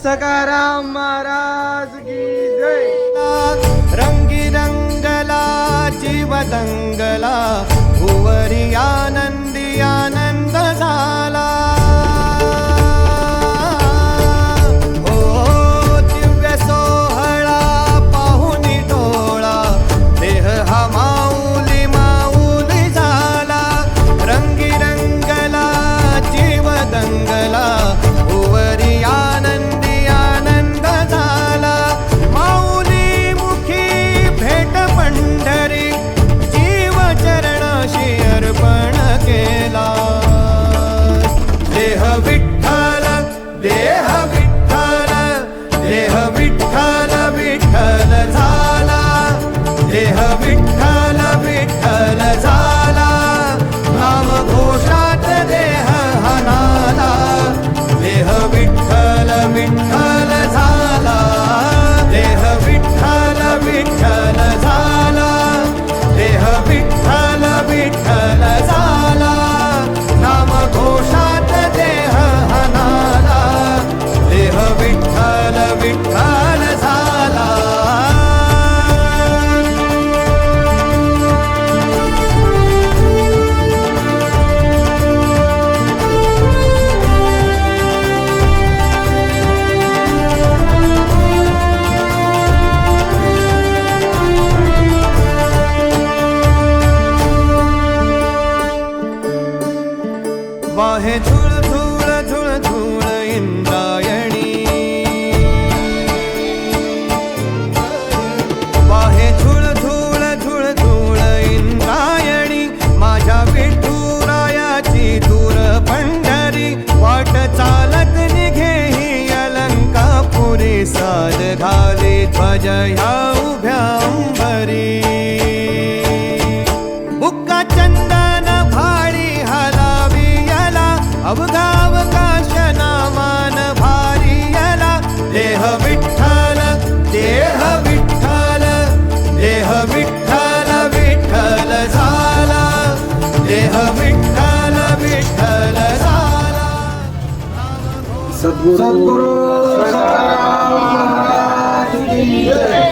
सकाराम महाराज की जय. रंगी रंगला जीव दंगला भुवरी आनंदी आनंद झाला. ओ दिव्य सोहळा पाहुनी टोळा देह हा माऊली माऊली झाला. रंगी रंगला जीव दंगला भुवरी आनंदी आनंद झाला. माऊली मुखी भेट पंढरी जीव चरणाशी अर्पण केला. देह विठ्ठल देह विठ्ठल देह विठ्ठल विठ्ठल झाला. देह विठ्ठल विठ्ठल झाला. नाम घोषात देह हनाला. देह विठ्ठल विठ्ठल झाला. देह विठ्ठल विठ्ठल झाला. देह विठ्ठल विठ्ठल झाला. नाम घोषात देह हनाला. देह विठ्ठल विठ्ठल झाला. वाहे झुळ झुळ झुळ झुळ इंद्रायणी. वाहे झुळ झुळ झुळ झुळ इंद्रायणी. माझ्या विठुरायाची दूर पंढरी. वाट चालत निघे ही अलंकापुरी. साद घाली ध्वज ह्या उभ्या अंबरी. बुक्का चंदन भाडी हलावी याला. अवघावकाश नामान भारी याला. देह विठ्ठल देह विठ्ठल देह विठ्ठल विठ्ठल झाला. देह विठ्ठल विठ्ठल झाला. सद्गुरु सकाराम महाराज की जय.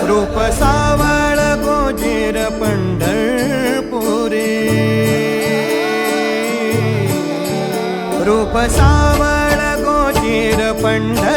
रूप सावळ गोजीर पंढरपुरी. रूप सावळ गोजीर पंढरपुरी.